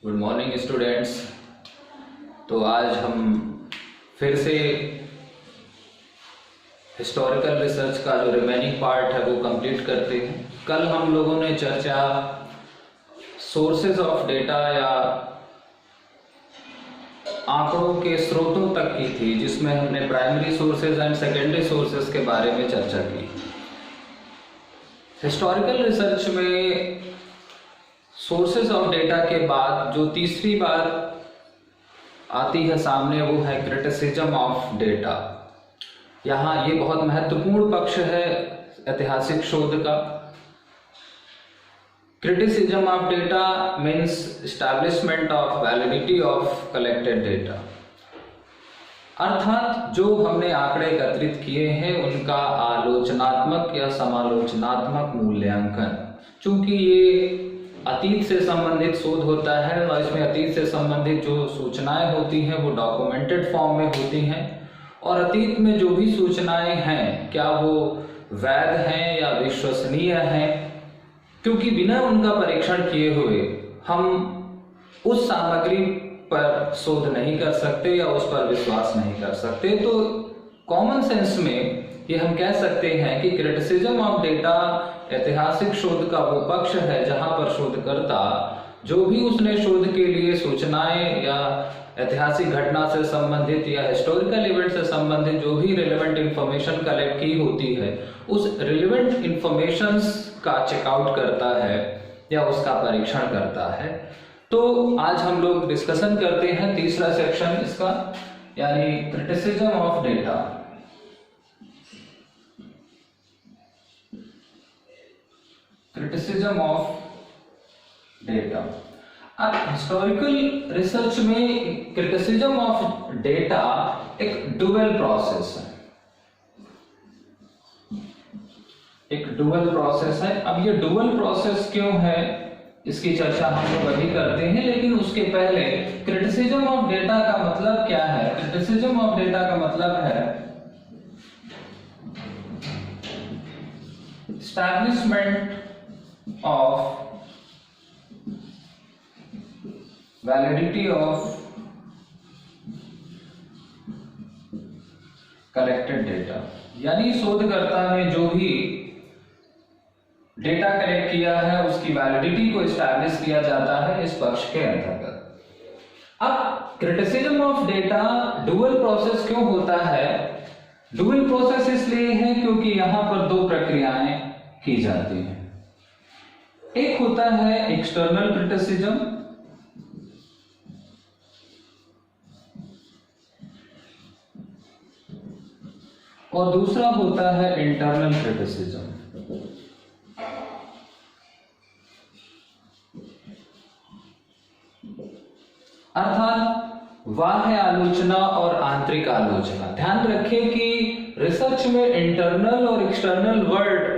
Good morning students. तो आज हम फिर से हिस्टोरिकल रिसर्च का जो रिमेनिंग पार्ट है वो कंप्लीट करते हैं। कल हम लोगों ने चर्चा सोर्सेज ऑफ डेटा या आंकड़ों के स्रोतों तक की थी, जिसमें हमने primary sources and secondary sources के बारे में चर्चा की। हिस्टोरिकल रिसर्च में सोर्सेज ऑफ डेटा के बाद जो तीसरी बात आती है सामने वो है क्रिटिसिज्म ऑफ डेटा। यहाँ ये बहुत महत्वपूर्ण पक्ष है ऐतिहासिक शोध का। Criticism of data means establishment of validity of collected data, अर्थात जो हमने आंकड़े एकत्रित किए हैं उनका आलोचनात्मक या समालोचनात्मक मूल्यांकन। चूंकि ये अतीत से संबंधित शोध होता है और इसमें अतीत से संबंधित जो सूचनाएं होती हैं वो डॉक्यूमेंटेड फॉर्म में होती हैं, और अतीत में जो भी सूचनाएं हैं क्या वो वैध हैं या विश्वसनीय हैं, क्योंकि बिना उनका परीक्षण किए हुए हम उस सामग्री पर शोध नहीं कर सकते या उस पर विश्वास नहीं कर सकते। तो कॉमन सेंस में ये हम कह सकते हैं कि क्रिटिसिज्म ऑफ डेटा ऐतिहासिक शोध का वो पक्ष है जहां पर शोधकर्ता जो भी उसने शोध के लिए सूचनाएं या ऐतिहासिक घटना से संबंधित या हिस्टोरिकल इवेंट से संबंधित जो भी रिलेवेंट इंफॉर्मेशन कलेक्ट की होती है उस रिलेवेंट इंफॉर्मेशंस का चेकआउट करता है या उसका परीक्षण करता है। तो आज हम लोग डिस्कशन करते हैं तीसरा सेक्शन इसका, यानी criticism of data. Criticism of data. अब हिस्टोरिकल रिसर्च में क्रिटिसिज्म ऑफ डेटा एक डुअल प्रोसेस है, अब ये डुअल प्रोसेस क्यों है इसकी चर्चा हम लोग अभी करते हैं, लेकिन उसके पहले क्रिटिसिज्म ऑफ डेटा का मतलब क्या है। क्रिटिसिज्म ऑफ डेटा का मतलब है establishment of validity of collected data, यानी शोधकर्ता ने जो भी डेटा कलेक्ट किया है उसकी वैलिडिटी को एस्टैब्लिश किया जाता है इस पक्ष के अंतर्गत। अब criticism of data dual process क्यों होता है? डुअल प्रोसेस इसलिए है क्योंकि यहां पर दो प्रक्रियाएं की जाती हैं। एक होता है एक्सटर्नल क्रिटिसिज्म और दूसरा होता है इंटरनल क्रिटिसिज्म। अर्थात बाह्य आलोचना और आंतरिक आलोचना। ध्यान रखें कि रिसर्च में इंटरनल और एक्सटर्नल वर्ड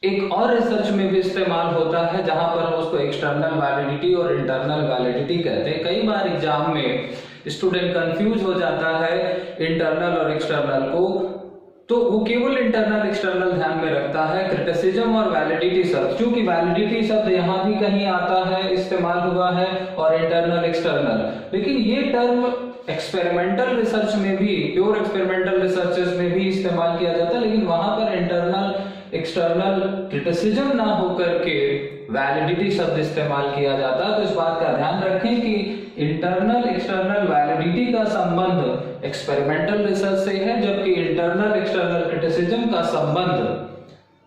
एक और रिसर्च में भी इस्तेमाल होता है जहां पर हम उसको एक्सटर्नल वैलिडिटी और इंटरनल वैलिडिटी कहते हैं। कई बार एग्जाम में स्टूडेंट कंफ्यूज हो जाता है इंटरनल और एक्सटर्नल को, तो वो केवल इंटरनल एक्सटर्नल ध्यान में रखता है। क्रिटिसिज्म और वैलिडिटी शब्द, क्योंकि वैलिडिटी शब्द यहां भी कहीं आता है, इस्तेमाल हुआ है, और इंटरनल एक्सटर्नल, लेकिन ये टर्म एक्सपेरिमेंटल रिसर्च में भी, प्योर एक्सपेरिमेंटल रिसर्चेस में भी इस्तेमाल किया जाता है, लेकिन वहां पर इंटरनल एक्सटर्नल क्रिटिसिज्म ना होकर के वैलिडिटी शब्द इस्तेमाल किया जाता है। तो इस बात का ध्यान रखें कि इंटरनल एक्सटर्नल वैलिडिटी का संबंध एक्सपेरिमेंटल रिसर्च से है, जबकि इंटरनल एक्सटर्नल क्रिटिसिज्म का संबंध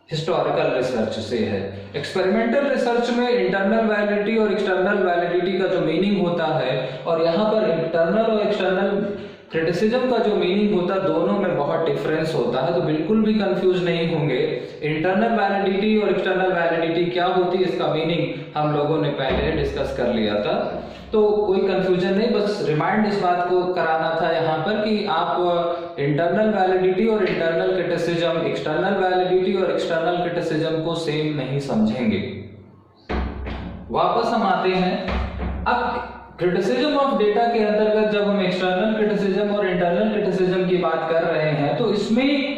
हिस्टोरिकल रिसर्च से है। एक्सपेरिमेंटल रिसर्च में इंटरनल वैलिडिटी और एक्सटर्नल वैलिडिटी का जो मीनिंग होता है, और यहाँ पर इंटरनल और एक्सटर्नल क्रिटिसिज्म का जो मीनिंग होता है, दोनों में बहुत डिफरेंस होता है। तो बिल्कुल भी कंफ्यूज नहीं होंगे। इंटरनल वैलिडिटी और एक्सटर्नल वैलिडिटी क्या होती है इसका मीनिंग हम लोगों ने पहले डिस्कस कर लिया था, तो कोई कंफ्यूजन नहीं, बस रिमाइंड इस बात को कराना था यहाँ पर कि आप इंटरनल वैलिडिटी और इंटरनल क्रिटिसिज्म, एक्सटर्नल वैलिडिटी और एक्सटर्नल क्रिटिसिज्म को सेम नहीं समझेंगे। वापस हम आते हैं। अब क्रिटिसिज्म ऑफ डेटा के अंतर्गत जब हम एक्सटर्नल क्रिटिसिज्म और इंटरनल क्रिटिसिज्म की बात कर रहे हैं, तो इसमें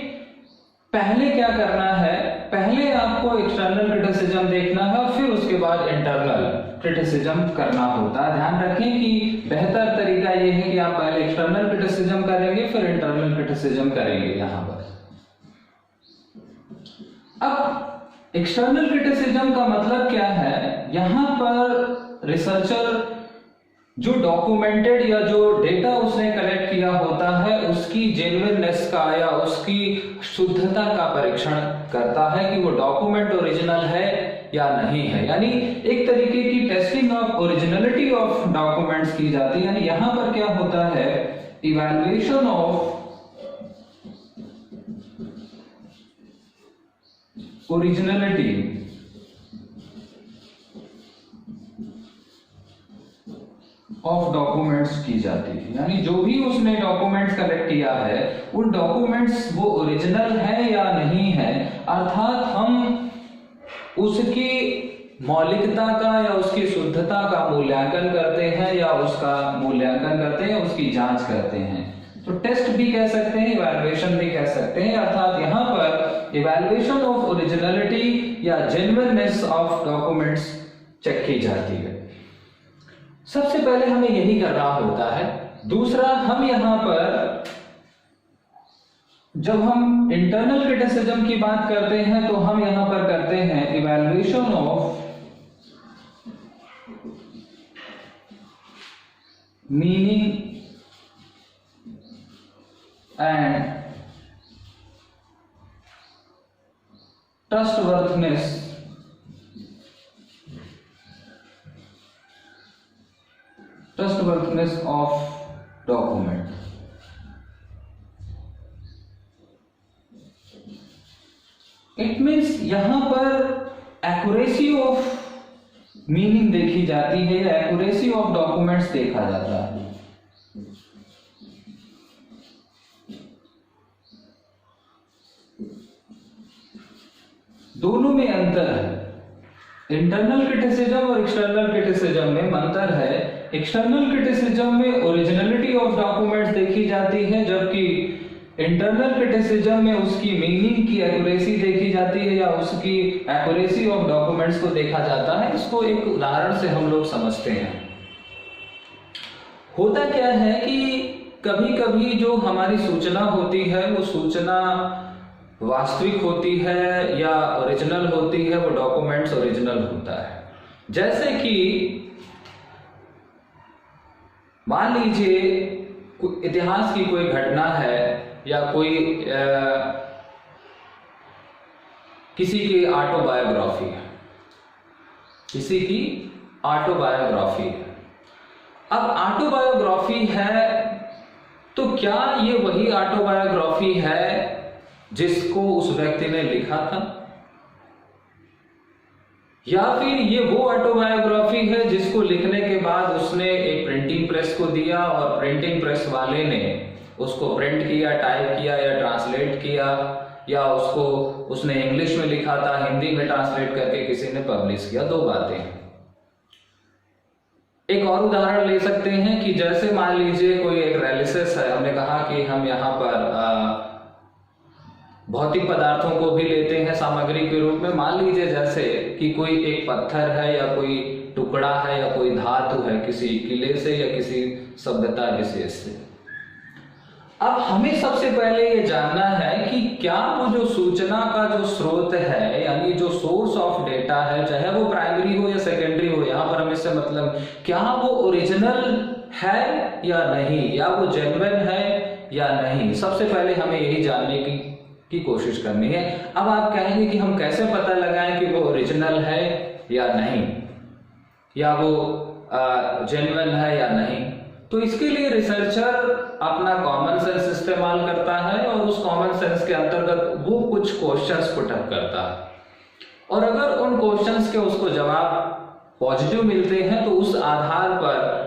पहले क्या करना है पहले आपको एक्सटर्नल क्रिटिसिज्म देखना है, फिर उसके बाद इंटरनल क्रिटिसिज्म करना होता है। ध्यान रखें कि बेहतर तरीका यह है कि आप पहले एक्सटर्नल क्रिटिसिज्म करेंगे, फिर इंटरनल क्रिटिसिज्म करेंगे। यहां पर अब एक्सटर्नल क्रिटिसिज्म का मतलब क्या है? यहां पर रिसर्चर जो डॉक्यूमेंटेड या जो डेटा उसने कलेक्ट किया होता है उसकी जेन्युइननेस का या उसकी शुद्धता का परीक्षण करता है कि वो डॉक्यूमेंट ओरिजिनल है या नहीं है। यानी एक तरीके की testing of originality of documents की जाती है। यानी यहां पर क्या होता है? Evaluation of originality of documents की जाती है। यानी जो भी उसने डॉक्यूमेंट्स कलेक्ट किया है उन डॉक्यूमेंट्स वो ओरिजिनल है या नहीं है, अर्थात हम उसकी मौलिकता का या उसकी शुद्धता का मूल्यांकन करते हैं या उसका मूल्यांकन करते हैं, उसकी जांच करते हैं। तो टेस्ट भी कह सकते हैं, इवैल्यूएशन भी कह सकते हैं। अर्थात यहां पर इवैल्यूएशन ऑफ ओरिजिनलिटी या जेन्युइननेस ऑफ डॉक्यूमेंट्स चेक की जाती है। सबसे पहले हमें यही करना होता है। दूसरा, हम यहां पर जब हम इंटरनल क्रिटिसिज्म की बात करते हैं तो हम यहां पर करते हैं evaluation of meaning and trustworthiness of document. It means यहां पर एक्यूरेसी ऑफ मीनिंग देखी जाती है या एक्यूरेसी ऑफ डॉक्यूमेंट्स देखा जाता है। दोनों में अंतर है। इंटरनल क्रिटिसिज्म और एक्सटर्नल क्रिटिसिज्म में अंतर है। एक्सटर्नल क्रिटिसिज्म में ओरिजिनलिटी ऑफ डॉक्यूमेंट्स देखी जाती है, जबकि इंटरनल क्रिटिसिज्म में उसकी मीनिंग की एक्यूरेसी देखी जाती है या उसकी एक्यूरेसी ऑफ डॉक्यूमेंट्स को देखा जाता है। इसको एक उदाहरण से हम लोग समझते हैं। होता क्या है कि कभी कभी जो हमारी सूचना होती है वो सूचना वास्तविक होती है या ओरिजिनल होती है, वो डॉक्यूमेंट्स ओरिजिनल होता है। जैसे कि मान लीजिए इतिहास की कोई घटना है या कोई किसी की ऑटोबायोग्राफी है, किसी की ऑटोबायोग्राफी है। अब ऑटोबायोग्राफी है तो क्या ये वही ऑटोबायोग्राफी है जिसको उस व्यक्ति ने लिखा था, या फिर ये वो ऑटोबायोग्राफी है जिसको लिखने के बाद उसने एक प्रिंटिंग प्रेस को दिया और प्रिंटिंग प्रेस वाले ने उसको प्रिंट किया, टाइप किया या ट्रांसलेट किया, या उसको उसने इंग्लिश में लिखा था, हिंदी में ट्रांसलेट करके किसी ने पब्लिश किया। दो बातें हैं। एक और उदाहरण ले सकते हैं कि जैसे मान लीजिए कोई एक एनालिसिस है। हमने कहा कि हम यहाँ पर भौतिक पदार्थों को भी लेते हैं सामग्री के रूप में। मान लीजिए जैसे कि कोई एक पत्थर है या कोई टुकड़ा है या कोई धातु है किसी किले से या किसी सभ्यता विशेष से। अब हमें सबसे पहले ये जानना है कि क्या वो जो सूचना का जो स्रोत है, यानी जो सोर्स ऑफ डेटा है, चाहे वो प्राइमरी हो या सेकेंडरी हो, यहाँ पर हमें इससे मतलब क्या वो ओरिजिनल है या नहीं, या वो जेन्युइन है या नहीं। सबसे पहले हमें यही जानने की कोशिश करनी है। अब आप कहेंगे कि हम कैसे पता लगाएं कि वो ओरिजिनल है या नहीं, या वो जेन्युइन है या नहीं। तो इसके लिए रिसर्चर अपना कॉमन सेंस इस्तेमाल करता है और उस कॉमन सेंस के अंतर्गत वो कुछ क्वेश्चंस पुटअप करता है, और अगर उन क्वेश्चंस के उसको जवाब पॉजिटिव मिलते हैं तो उस आधार पर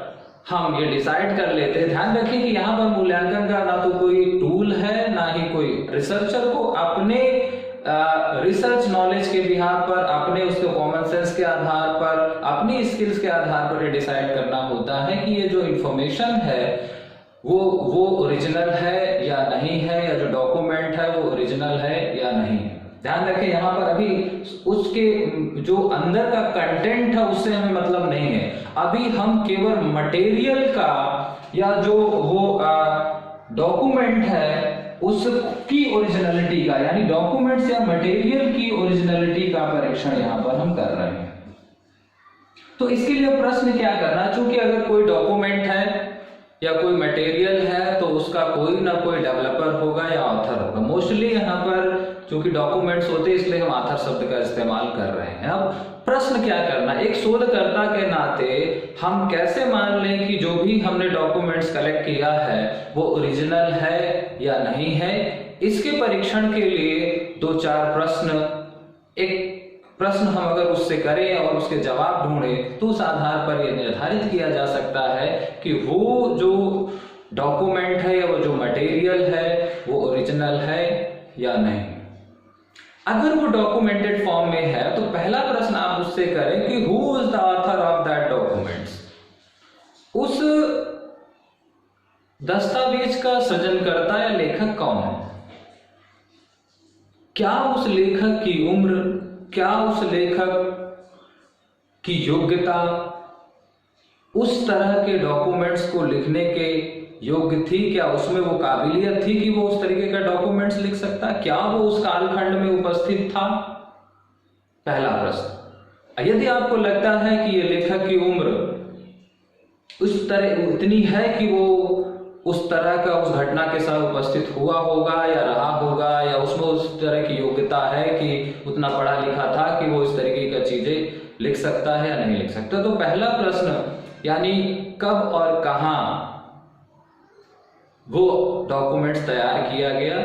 हम ये डिसाइड कर लेते हैं। ध्यान रखें कि यहाँ पर मूल्यांकन का ना तो कोई टूल है ना ही कोई, रिसर्चर को अपने रिसर्च नॉलेज के बिहार पर, अपने उसके कॉमन सेंस के आधार पर, अपनी स्किल्स के आधार पर ये डिसाइड करना होता है कि ये जो इंफॉर्मेशन है वो ओरिजिनल है या नहीं है, या जो डॉक्यूमेंट है वो ओरिजिनल है या नहीं है। ध्यान रखें यहाँ पर अभी उसके जो अंदर का कंटेंट है उससे हमें मतलब नहीं है, अभी हम केवल मटेरियल का या जो वो डॉक्यूमेंट है उसकी ओरिजिनलिटी का, यानी डॉक्यूमेंट्स या मटेरियल की ओरिजिनलिटी का परीक्षण यहाँ पर हम कर रहे हैं। तो इसके लिए प्रश्न क्या करना, चूंकि अगर कोई डॉक्यूमेंट है या कोई मटेरियल है तो उसका कोई ना कोई डेवलपर होगा या ऑथर होगा। मोस्टली यहाँ पर चूंकि डॉक्यूमेंट्स होते हैं इसलिए हम ऑथर शब्द का इस्तेमाल कर रहे हैं। अब प्रश्न क्या करना, एक शोधकर्ता के नाते हम कैसे मान लें कि जो भी हमने डॉक्यूमेंट्स कलेक्ट किया है वो ओरिजिनल है या नहीं है। इसके परीक्षण के लिए 2-4 प्रश्न, एक प्रश्न हम अगर उससे करें और उसके जवाब ढूंढें तो उस आधार पर यह निर्धारित किया जा सकता है कि वो जो डॉक्यूमेंट है या वो जो मटेरियल है वो ओरिजिनल है या नहीं। अगर वो डॉक्यूमेंटेड फॉर्म में है तो पहला प्रश्न आप उससे करें कि who is the author of that documents. उस दस्तावेज का सृजनकर्ता या लेखक कौन है, क्या उस लेखक की उम्र, क्या उस लेखक की योग्यता उस तरह के डॉक्यूमेंट्स को लिखने के योग्य थी, क्या उसमें वो काबिलियत थी कि वो उस तरीके का डॉक्यूमेंट्स लिख सकता, क्या वो उस कालखंड में उपस्थित था। पहला प्रश्न। यदि आपको लगता है कि ये लेखक की उम्र उस तरह उतनी है कि वो उस तरह का उस घटना के साथ उपस्थित हुआ होगा या रहा होगा या उसमें उस तरह की योग्यता है कि उतना पढ़ा लिखा था कि वो इस तरीके का चीजें लिख सकता है या नहीं लिख सकता, तो पहला प्रश्न यानी कब और कहां वो डॉक्यूमेंट्स तैयार किया गया,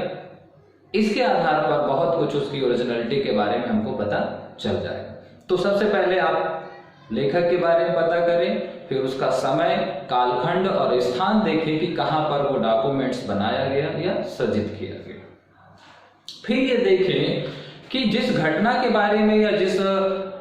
इसके आधार पर बहुत कुछ उसकी ओरिजिनलिटी के बारे में हमको पता चल जाएगा। तो सबसे पहले आप लेखक के बारे में पता करें, फिर उसका समय, कालखंड और स्थान देखें कि कहां पर वो डॉक्यूमेंट्स बनाया गया या सृजित किया गया। फिर ये देखें कि जिस घटना के बारे में या जिस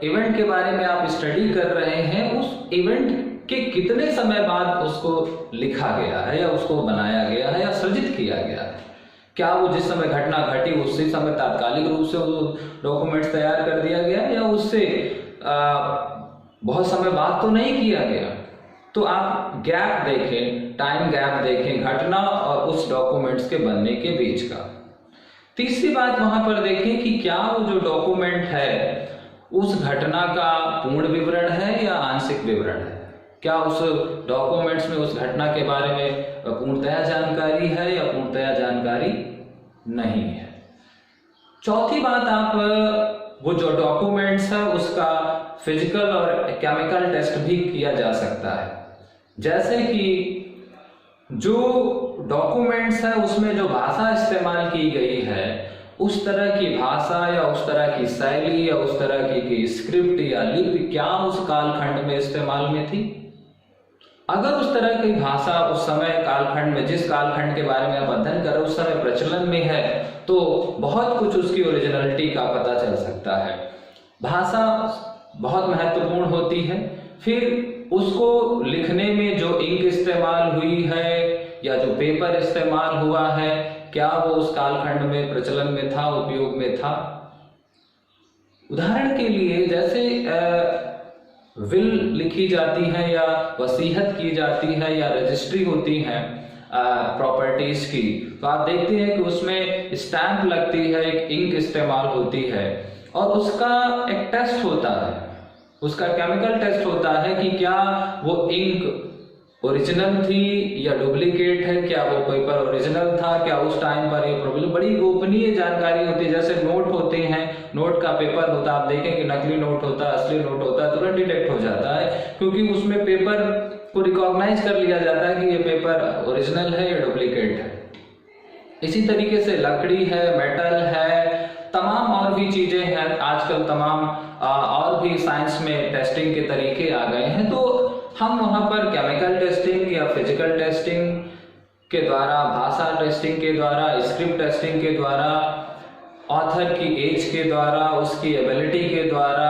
इवेंट के बारे में आप स्टडी कर रहे हैं उस इवेंट के कितने समय बाद उसको लिखा गया है या उसको बनाया गया है या सृजित किया गया है। क्या वो जिस समय घटना घटी उसी समय तात्कालिक रूप से वो डॉक्यूमेंट्स तैयार कर दिया गया या उससे बहुत समय बाद तो नहीं किया गया। तो आप गैप देखें, टाइम गैप देखें घटना और उस डॉक्यूमेंट्स के बनने के बीच का। तीसरी बात वहां पर देखें कि क्या वो जो डॉक्यूमेंट है उस घटना का पूर्ण विवरण है या आंशिक विवरण है, क्या उस डॉक्यूमेंट्स में उस घटना के बारे में पूर्णतया जानकारी है या पूर्णतया जानकारी नहीं है। चौथी बात, आप वो जो डॉक्यूमेंट्स है उसका फिजिकल और केमिकल टेस्ट भी किया जा सकता है। जैसे कि जो डॉक्यूमेंट्स है उसमें जो भाषा इस्तेमाल की गई है उस तरह की भाषा या उस तरह की शैली या उस तरह की स्क्रिप्ट या लिपि क्या उस कालखंड में इस्तेमाल में थी। अगर उस तरह की भाषा उस समय कालखंड में, जिस कालखंड के बारे में आप अध्ययन कर रहे हो उस समय प्रचलन में है तो बहुत कुछ उसकी ओरिजिनलिटी का पता चल सकता है। भाषा बहुत महत्वपूर्ण होती है। फिर उसको लिखने में जो इंक इस्तेमाल हुई है या जो पेपर इस्तेमाल हुआ है क्या वो उस कालखंड में प्रचलन में था, उपयोग में था। उदाहरण के लिए जैसे विल लिखी जाती है या वसीयत की जाती है या रजिस्ट्री होती है प्रॉपर्टीज की, तो आप देखते हैं कि उसमें स्टैंप लगती है, एक इंक इस्तेमाल होती है और उसका एक टेस्ट होता है, उसका केमिकल टेस्ट होता है कि क्या वो इंक ओरिजिनल थी या डुप्लीकेट है, क्या वो पेपर ओरिजिनल था, क्या उस टाइम पर ये प्रॉब्लम। बड़ी गोपनीय जानकारी होती है। जैसे नोट होते हैं, नोट का पेपर होता है, आप देखें कि नकली नोट होता है, असली नोट होता है, तुरंत डिटेक्ट हो जाता है क्योंकि उसमें पेपर को रिकॉग्नाइज कर लिया जाता है कि ये पेपर ओरिजिनल है या डुप्लीकेट है। इसी तरीके से लकड़ी है, मेटल है, तमाम और भी चीजें हैं। आजकल तमाम और भी साइंस में टेस्टिंग के तरीके आ गए हैं, तो हम वहां पर केमिकल टेस्टिंग या फिजिकल टेस्टिंग के द्वारा, भाषा टेस्टिंग के द्वारा, स्क्रिप्ट टेस्टिंग के द्वारा, ऑथर की एज के द्वारा, उसकी एबिलिटी के द्वारा,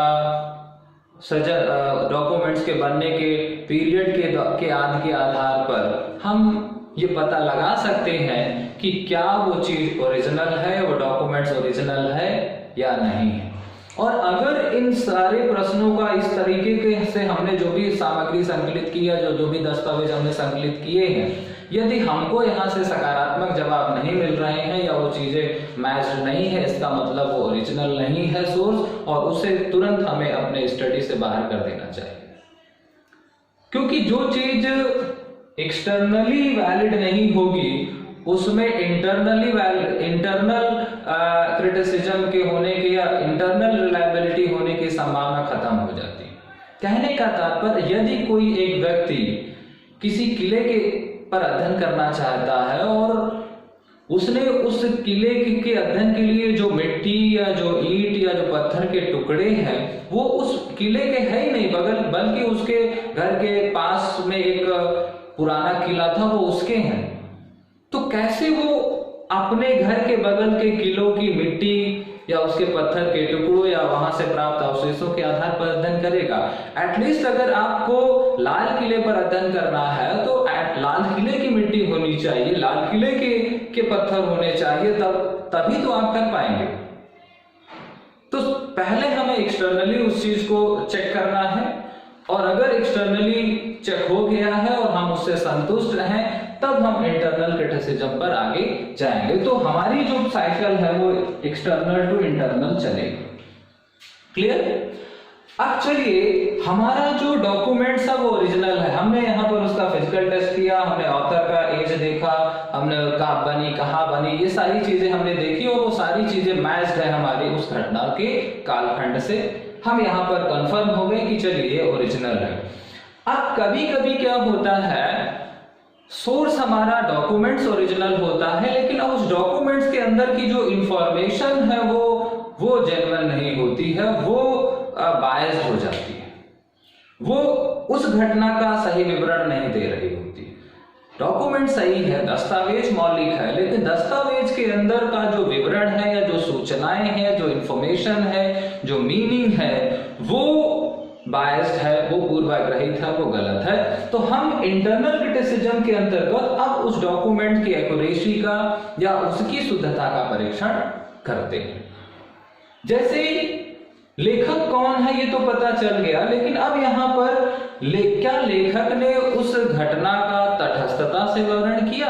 डॉक्यूमेंट्स के बनने के पीरियड के आदि के आधार पर हम ये पता लगा सकते हैं कि क्या वो चीज ओरिजिनल है, वो डॉक्यूमेंट्स ओरिजिनल है या नहीं है। और अगर इन सारे प्रश्नों का इस तरीके से हमने जो भी सामग्री संकलित की है, जो भी दस्तावेज हमने संकलित किए हैं, यदि हमको यहाँ से सकारात्मक जवाब नहीं मिल रहे हैं या वो चीजें मैच नहीं है, इसका मतलब वो ओरिजिनल नहीं है सोर्स, और उसे तुरंत हमें अपने स्टडी से बाहर कर देना चाहिए। क्योंकि जो चीज एक्सटर्नली वैलिड नहीं होगी उसमें इंटरनल क्रिटिसिज्म के होने के या इंटरनल रिलायबिलिटी होने की संभावना खत्म हो जाती है। कहने का तात्पर्य, यदि कोई एक व्यक्ति किसी किले के पर अध्ययन करना चाहता है और उसने उस किले के अध्ययन के लिए जो मिट्टी या जो ईंट या जो पत्थर के टुकड़े हैं वो उस किले के है ही नहीं, बल्कि उसके घर के पास में एक पुराना किला था वो उसके हैं, तो कैसे वो अपने घर के बगल के किलों की मिट्टी या उसके पत्थर के टुकड़ों या वहां से प्राप्त अवशेषों के आधार पर अध्ययन करेगा? एटलीस्ट अगर आपको लाल किले पर अध्ययन करना है तो लाल किले की मिट्टी होनी चाहिए, लाल किले के पत्थर होने चाहिए, तभी तो आप कर पाएंगे। तो पहले हमें एक्सटर्नली उस चीज को चेक करना है, और अगर एक्सटर्नली चेक हो गया है और हम उससे संतुष्ट हैं तब हम इंटरनल क्रिटिसिज्म पर आगे जाएंगे। तो हमारी जो साइकिल है वो एक्सटर्नल टू इंटरनल चलेगी। क्लियर? अब चलिए, हमारा जो डॉक्यूमेंट्स है वो ओरिजिनल है, हमने यहाँ पर उसका फिजिकल टेस्ट किया, हमने ऑथर का एज देखा, हमने कब बनी, कहाँ बनी, ये सारी चीजें हमने देखी और वो सारी चीजें मैच्ड है हमारी उस घटना के कालखंड से। हम यहाँ पर कंफर्म हो गए कि चलिए ये ओरिजिनल है। अब कभी कभी क्या होता है, सोर्स हमारा डॉक्यूमेंट्स ओरिजिनल होता है लेकिन उस डॉक्यूमेंट्स के अंदर की जो इंफॉर्मेशन है वो जेन्युइन नहीं होती है, वो बायस्ड हो जाती है, वो उस घटना का सही विवरण नहीं दे रही होती। डॉक्यूमेंट सही है, दस्तावेज मौलिक है, लेकिन दस्तावेज के अंदर का जो विवरण है या जो सूचनाएं हैं, जो इंफॉर्मेशन है, जो मीनिंग है, वो बायस्ड है, वो पूर्वाग्रहित है, वो गलत है। तो हम इंटरनल क्रिटिसिज्म के अंतर्गत अब उस डॉक्यूमेंट की एक्यूरेसी का या उसकी शुद्धता का परीक्षण करते हैं। जैसे लेखक कौन है ये तो पता चल गया, लेकिन अब यहाँ पर क्या लेखक ने उस घटना का तटस्थता से वर्णन किया?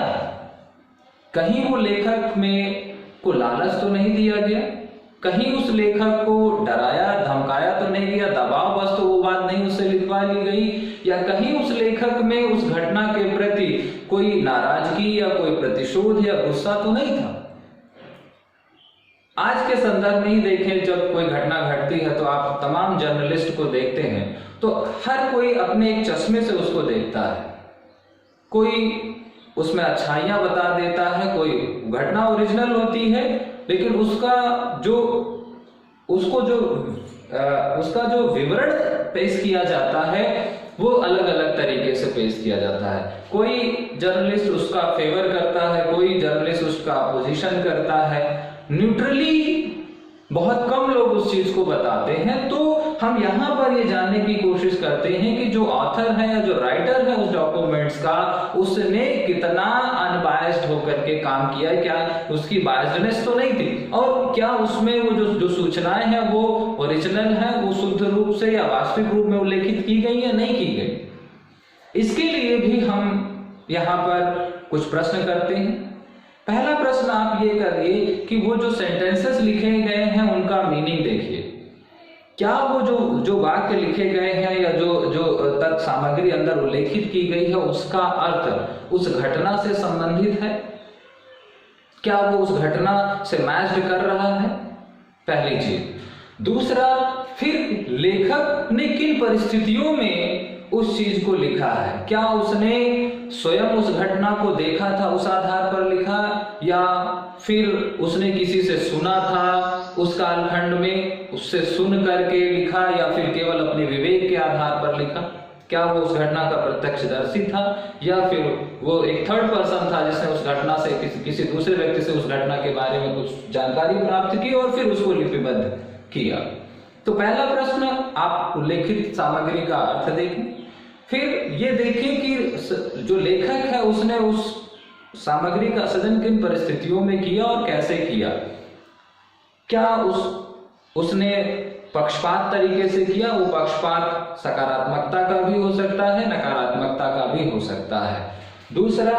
कहीं वो लेखक में को लालच तो नहीं दिया गया, कहीं उस लेखक को डराया धमकाया तो नहीं गया, दबाव बस तो वो बात नहीं उससे लिखवा ली गई, या कहीं उस लेखक में उस घटना के प्रति कोई नाराजगी या कोई प्रतिशोध या गुस्सा तो नहीं था। आज के संदर्भ में ही देखें, जब कोई घटना घटती है तो आप तमाम जर्नलिस्ट को देखते हैं तो हर कोई अपने एक चश्मे से उसको देखता है, कोई उसमें अच्छाइयां बता देता है, कोई घटना ओरिजिनल होती है लेकिन उसका जो विवरण पेश किया जाता है वो अलग अलग तरीके से पेश किया जाता है। कोई जर्नलिस्ट उसका फेवर करता है, कोई जर्नलिस्ट उसका अपोजिशन करता है, न्यूट्रली बहुत कम लोग उस चीज को बताते हैं। तो हम यहाँ पर ये जानने की कोशिश करते हैं कि जो ऑथर है या जो राइटर है उस डॉक्यूमेंट्स का, उसने कितना अनबायस्ड होकर के काम किया, क्या उसकी बायस्डनेस तो नहीं थी, और क्या उसमें वो जो सूचनाएं हैं वो ओरिजिनल है, वो शुद्ध रूप से या वास्तविक रूप में उल्लेखित की गई या नहीं की गई। इसके लिए भी हम यहाँ पर कुछ प्रश्न करते हैं। पहला प्रश्न आप ये करिए कि वो जो सेंटेंसेस लिखे गए हैं उनका मीनिंग देखिए। क्या वो जो वाक्य लिखे गए हैं या जो तत्व सामग्री अंदर उल्लेखित की गई है उसका अर्थ उस घटना से संबंधित है? क्या वो उस घटना से मैच कर रहा है? पहली चीज। दूसरा, फिर लेखक ने किन परिस्थितियों में उस चीज को लिखा है? क्या उसने स्वयं उस घटना को देखा था, उस आधार पर लिखा, या फिर उसने किसी से सुना था उस कालखंड में, उससे सुन करके लिखा, या फिर केवल अपने विवेक के आधार पर लिखा? क्या वो उस घटना का प्रत्यक्षदर्शी था, या फिर वो एक थर्ड पर्सन था जिसने उस घटना से किसी दूसरे व्यक्ति से उस घटना के बारे में कुछ जानकारी प्राप्त की और फिर उसको लिपिबद्ध किया? तो पहला प्रश्न, आप उल्लेखित सामग्री का अर्थ देखें। फिर ये देखें कि जो लेखक है उसने उस सामग्री का सृजन किन परिस्थितियों में किया और कैसे किया। क्या उसने पक्षपात तरीके से किया, वो पक्षपात सकारात्मकता का भी हो सकता है, नकारात्मकता का भी हो सकता है। दूसरा,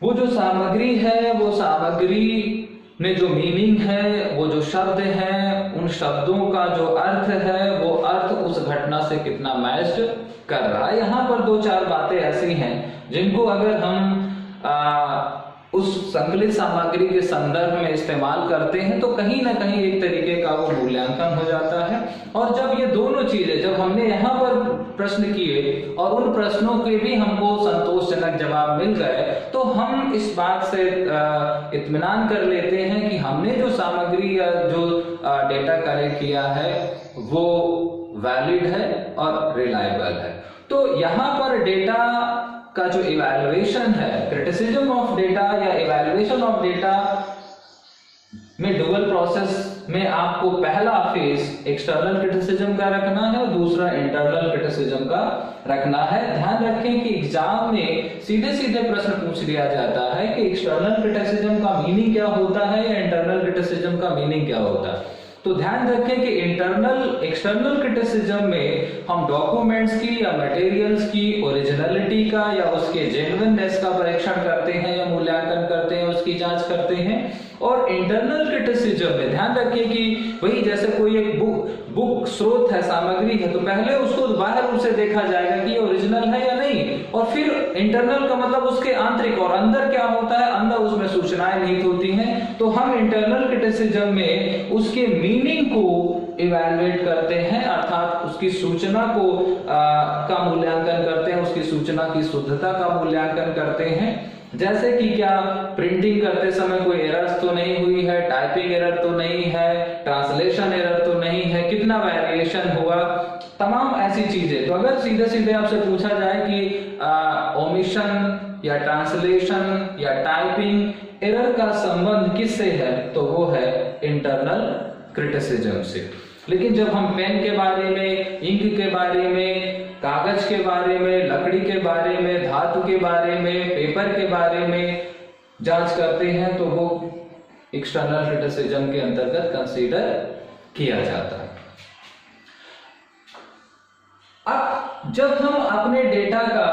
वो जो सामग्री है, वो सामग्री में जो मीनिंग है, वो जो शब्द हैं, उन शब्दों का जो अर्थ है, वो अर्थ उस घटना से कितना मैच कर रहा है। यहाँ पर दो चार बातें ऐसी हैं जिनको अगर हम उस संकलित सामग्री के संदर्भ में इस्तेमाल करते हैं तो कहीं ना कहीं एक तरीके का वो मूल्यांकन हो जाता है। और जब ये दोनों चीजें, जब हमने यहाँ पर प्रश्न किए और उन प्रश्नों के भी हमको संतोषजनक जवाब मिल गए, तो हम इस बात से इत्मीनान कर लेते हैं कि हमने जो सामग्री या जो डेटा कलेक्ट किया है वो वैलिड है और रिलायबल है। तो यहाँ पर डेटा का जो इवैल्यूएशन है, क्रिटिसिज्म ऑफ डेटा या इवैल्यूएशन ऑफ डेटा में डुअल प्रोसेस में आपको पहला फेज एक्सटर्नल क्रिटिसिज्म का रखना है और दूसरा इंटरनल क्रिटिसिज्म का रखना है। ध्यान रखें कि एग्जाम में सीधे सीधे प्रश्न पूछ लिया जाता है कि एक्सटर्नल क्रिटिसिज्म का मीनिंग क्या होता है या इंटरनल क्रिटिसिज्म का मीनिंग क्या होता है। तो ध्यान रखें कि एक्सटर्नल क्रिटिसिज्म में हम डॉक्यूमेंट्स की या मटेरियल्स की ओरिजिनलिटी का या उसके जेन्युइननेस का परीक्षण करते हैं या मूल्यांकन करते हैं, उसकी जांच करते हैं। और इंटरनल क्रिटिसिज्म में ध्यान रखिए कि वही जैसे कोई एक बुक स्रोत है, सामग्री है, तो पहले उसको बाहर रूप से देखा जाएगा कि ये ओरिजिनल है या नहीं, और फिर इंटरनल का मतलब उसके आंतरिक और अंदर क्या होता है, अंदर उसमें सूचनाएं निहित होती हैं। तो हम इंटरनल क्रिटिसिज्म में उसके मीनिंग को इवैल्यूएट करते हैं, अर्थात उसकी सूचना को का मूल्यांकन करते हैं, उसकी सूचना की शुद्धता का मूल्यांकन करते हैं। जैसे कि क्या प्रिंटिंग करते समय कोई एरर्स तो नहीं हुई है, टाइपिंग एरर तो नहीं है, ट्रांसलेशन एरर तो नहीं है, कितना वेरिएशन हुआ, तमाम ऐसी चीजें। तो अगर सीधे सीधे आपसे पूछा जाए कि ओमिशन या ट्रांसलेशन या टाइपिंग एरर का संबंध किससे है, तो वो है इंटरनल क्रिटिसिज्म से। लेकिन जब हम पेन के बारे में, इंक के बारे में, कागज के बारे में, लकड़ी के बारे में, धातु के बारे में, पेपर के बारे में जांच करते हैं तो वो एक्सटर्नल क्रिटिसिज्म के अंतर्गत कंसीडर किया जाता है। अब जब हम अपने डेटा का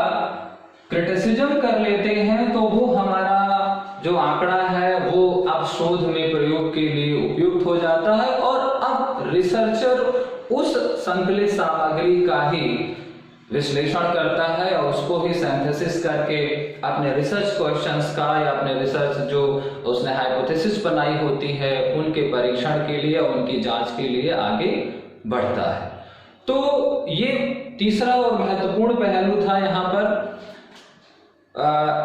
क्रिटिसिज्म कर लेते हैं तो वो हमारा जो आंकड़ा है वो अब शोध में प्रयोग के लिए उपयुक्त हो जाता है, और अब रिसर्चर उस संकलित सामग्री का ही विश्लेषण करता है और उसको ही सिंथेसिस करके अपने रिसर्च क्वेश्चंस का या अपने रिसर्च जो उसने हाइपोथेसिस बनाई होती है उनके परीक्षण के लिए, उनकी जांच के लिए आगे बढ़ता है। तो ये तीसरा और महत्वपूर्ण पहलू था यहाँ पर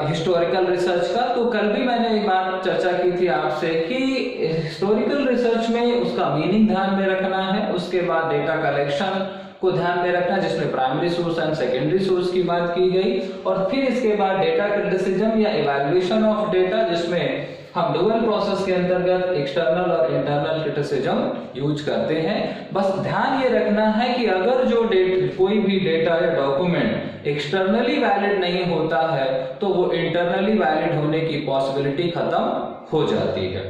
हिस्टोरिकल रिसर्च का। तो कल भी मैंने एक बात चर्चा की थी आपसे कि हिस्टोरिकल रिसर्च में उसका मीनिंग ध्यान में रखना है, उसके बाद डेटा कलेक्शन को ध्यान में रखना जिसमें primary source and secondary source की बात की गई, और फिर इसके बाद डेटा क्रिटिसिज्म या इवैल्यूएशन ऑफ डेटा जिसमें हम डुअल प्रोसेस के अंतर्गत एक्सटर्नल और इंटरनल क्रिटिसिज्म यूज करते हैं। बस ध्यान ये रखना है कि अगर जो कोई भी डेटा या डॉक्यूमेंट एक्सटर्नली वैलिड नहीं होता है तो वो इंटरनली वैलिड होने की पॉसिबिलिटी खत्म हो जाती है।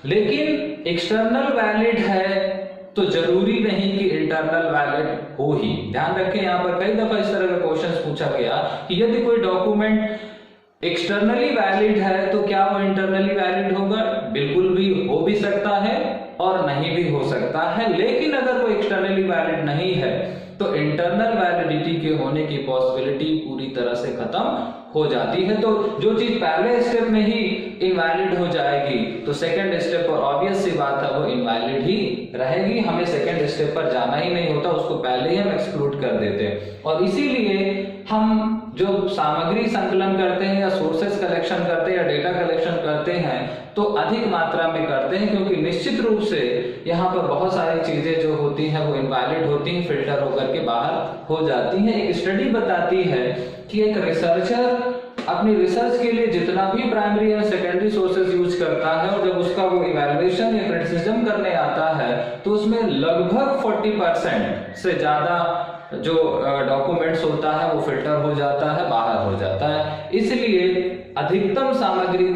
लेकिन एक्सटर्नल वैलिड है तो जरूरी नहीं कि इंटरनल वैलिड हो ही। ध्यान रखें, यहाँ पर कई दफा इस तरह का क्वेश्चन पूछा गया कि यदि कोई डॉक्यूमेंट एक्सटर्नली वैलिड है तो क्या वो इंटरनली वैलिड होगा? बिल्कुल भी हो भी सकता है और नहीं भी हो सकता है। लेकिन अगर वो एक्सटर्नली वैलिड नहीं है तो इंटरनल वैलिडिटी के होने की पॉसिबिलिटी पूरी तरह से खत्म हो जाती है। तो जो चीज पहले स्टेप में ही इनवैलिड हो जाएगी तो सेकंड स्टेप पर ऑब्वियस सी बात है वो इनवैलिड ही रहेगी। हमें सेकंड स्टेप पर जाना ही नहीं होता, उसको पहले ही हम एक्सक्लूड कर देते हैं। और इसीलिए हम जो सामग्री संकलन करते हैं या सोर्सेस कलेक्शन करते हैं या डेटा कलेक्शन करते हैं तो अधिक मात्रा में करते हैं, क्योंकि निश्चित रूप से यहाँ पर बहुत सारी चीजें जो होती हैं वो इनवैलिड होती हैं, फिल्टर होकर के बाहर हो जाती हैं। एक स्टडी बताती है कि एक रिसर्चर अपनी रिसर्च के लिए जितना भी प्राइमरी या सेकेंडरी सोर्सेज यूज करता है और जब उसका वो इवैल्यूएशन या क्रिटिसिज्म करने आता है तो उसमें लगभग 40% से ज्यादा जो डॉक्यूमेंट्स होता है वो फिल्टर हो जाता है, बाहर हो जाता है। इसलिए अधिकतम सामग्री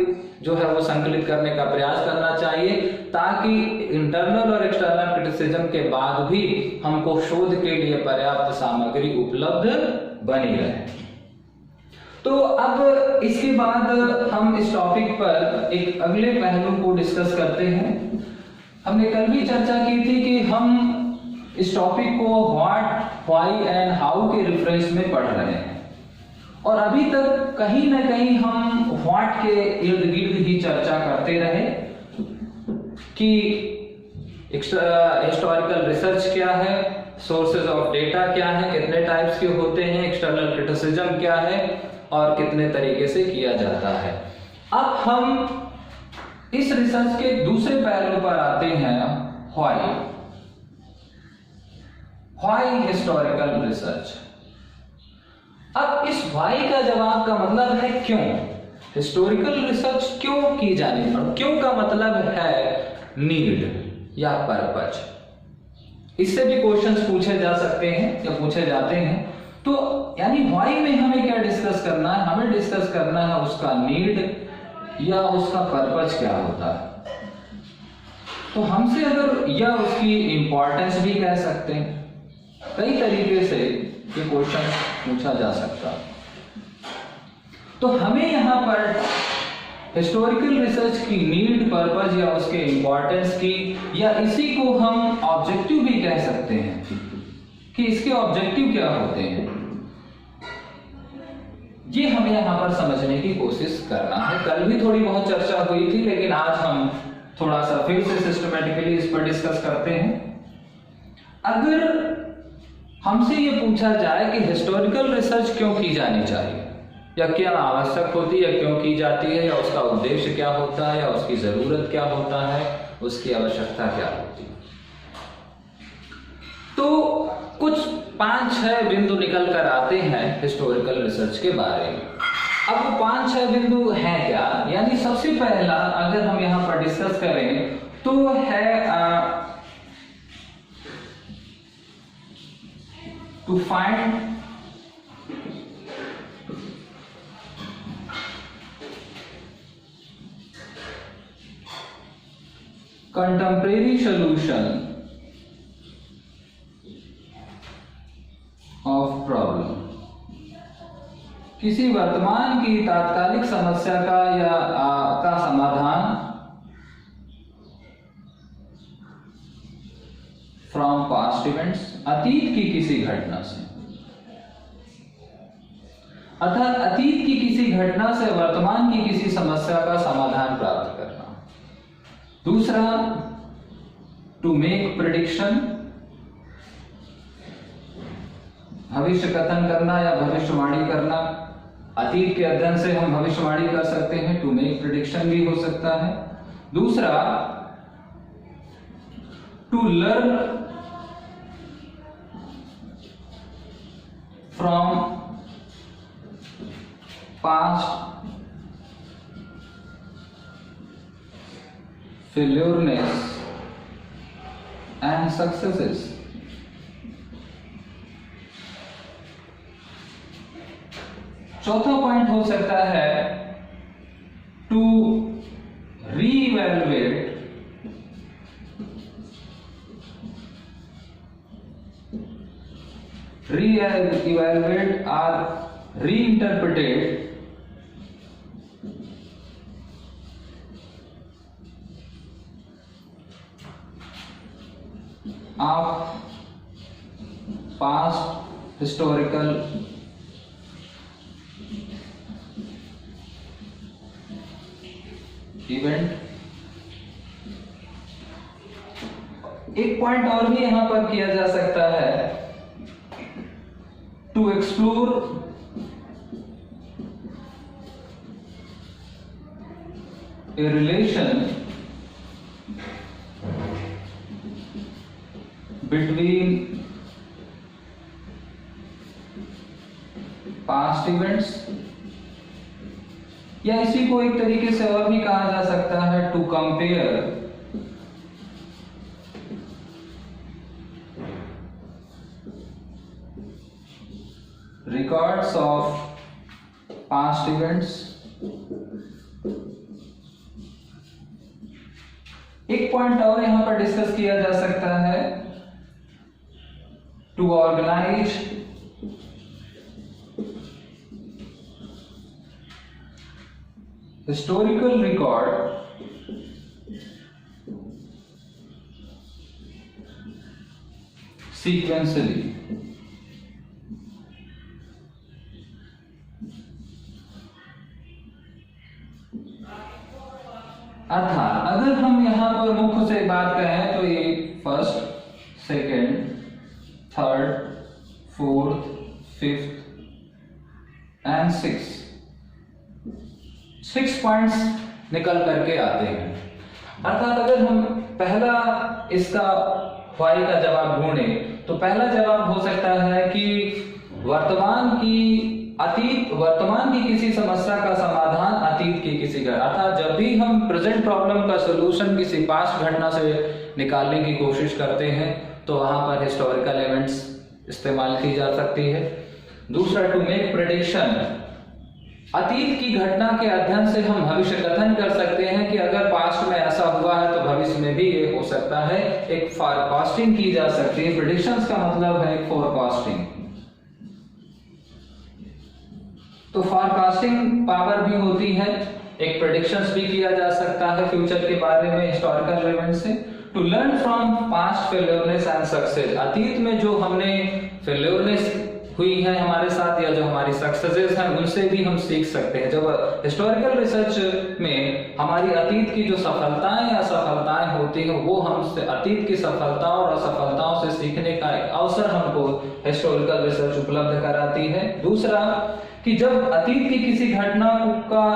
जो है वो संकलित करने का प्रयास करना चाहिए, ताकि इंटरनल और एक्सटर्नल क्रिटिसिज्म के बाद भी हमको शोध के लिए पर्याप्त सामग्री उपलब्ध बनी रहे। तो अब इसके बाद हम इस टॉपिक पर एक अगले पहलू को डिस्कस करते हैं। हमने कल भी चर्चा की थी कि हम इस टॉपिक को व्हाट, व्हाई एंड हाउ के रेफरेंस में पढ़ रहे हैं, और अभी तक कहीं ना कहीं हम व्हाट के इर्द गिर्द ही चर्चा करते रहे कि हिस्टोरिकल रिसर्च क्या है, सोर्सेज ऑफ डेटा क्या है, कितने टाइप्स के होते हैं, एक्सटर्नल क्रिटिसिज्म क्या है और कितने तरीके से किया जाता है। अब हम इस रिसर्च के दूसरे पहलू पर आते हैं, व्हाई हिस्टोरिकल रिसर्च। अब इस व्हाई का जवाब का मतलब है क्यों, हिस्टोरिकल रिसर्च क्यों की जानी, और क्यों का मतलब है नीड या पर्पज। इससे भी क्वेश्चंस पूछे जा सकते हैं या पूछे जाते हैं। तो यानी व्हाई में हमें क्या डिस्कस करना है, हमें डिस्कस करना है उसका नीड या उसका पर्पज क्या होता है। तो हमसे अगर या उसकी इंपॉर्टेंस भी कह सकते हैं, कई तरीके से ये क्वेश्चन पूछा जा सकता है। तो हमें यहां पर हिस्टोरिकल रिसर्च की नीड, पर्पज या उसके इंपॉर्टेंस की, या इसी को हम ऑब्जेक्टिव भी कह सकते हैं कि इसके ऑब्जेक्टिव क्या होते हैं, ये हमें यहां पर समझने की कोशिश करना है। कल भी थोड़ी बहुत चर्चा हुई थी, लेकिन आज हम थोड़ा सा फिर से सिस्टमैटिकली इस पर डिस्कस करते हैं। अगर हमसे ये पूछा जाए कि हिस्टोरिकल रिसर्च क्यों की जानी चाहिए, या क्या आवश्यक होती है, क्यों की जाती है, या उसका उद्देश्य क्या होता है, या उसकी जरूरत क्या होता है, उसकी आवश्यकता क्या होती है, तो कुछ 5-6 बिंदु निकल कर आते हैं हिस्टोरिकल रिसर्च के बारे में। अब वो 5-6 बिंदु हैं क्या, यानी सबसे पहला अगर हम यहां पर डिस्कस करें तो है to find contemporary solution of problem। किसी वर्तमान की तात्कालिक समस्या का या का समाधान फ्रॉम पास्ट इवेंट्स, अतीत की किसी घटना से, अर्थात अतीत की किसी घटना से वर्तमान की किसी समस्या का समाधान प्राप्त करना। दूसरा, टू मेक प्रेडिक्शन, भविष्य कथन करना या भविष्यवाणी करना। अतीत के अध्ययन से हम भविष्यवाणी कर सकते हैं, टू मेक प्रेडिक्शन भी हो सकता है। दूसरा, to learn from past failureness and successes. चौथा पॉइंट हो सकता है to reevaluate or reinterpret of past historical event। एक पॉइंट और भी यहां पर किया जा सकता है, to explore a relation between past events, या इसी को एक तरीके से और भी कहा जा सकता है to compare records of past events एक पॉइंट और यहां पर डिस्कस किया जा सकता है, to organize historical record sequentially। अर्थात अगर हम यहां पर मुख्य से बात करें तो ये first, second, third, fourth, fifth and six points निकल करके आते हैं। अर्थात अगर हम पहला इसका वाई का जवाब ढूंढे तो पहला जवाब हो सकता है कि वर्तमान की किसी समस्या का समाधान अतीत की किसी का, अर्थात जब भी हम प्रेजेंट प्रॉब्लम का सलूशन किसी पास्ट घटना से निकालने की कोशिश करते हैं तो वहां पर हिस्टोरिकल इवेंट्स इस्तेमाल की जा सकती है। दूसरा, टू मेक प्रेडिक्शन, अतीत की घटना के अध्ययन से हम भविष्य कथन कर सकते हैं कि अगर पास्ट में ऐसा हुआ है तो भविष्य में भी ये हो सकता है। एक फॉरकास्टिंग की जा सकती है। प्रेडिक्शंस का मतलब है फॉरकास्टिंग। तो फॉरकास्टिंग पावर भी होती है, एक प्रेडिक्शंस भी किया जा सकता है फ्यूचर के बारे में हिस्टोरिकल इवेंट से। To learn from past failureness and success, अतीत में जो हमने फेल्योरनेस हुई है हमारे साथ या जो हमारी सक्सेसेस हैं उनसे भी हम सीख सकते हैं। जब हिस्टोरिकल रिसर्च में हमारी अतीत की जो सफलताएं या असफलताएं होती हैं वो हमसे अतीत की सफलताओं और असफलताओं से सीखने का एक अवसर हमको हिस्टोरिकल रिसर्च उपलब्ध कराती है। दूसरा, कि जब अतीत की किसी घटना का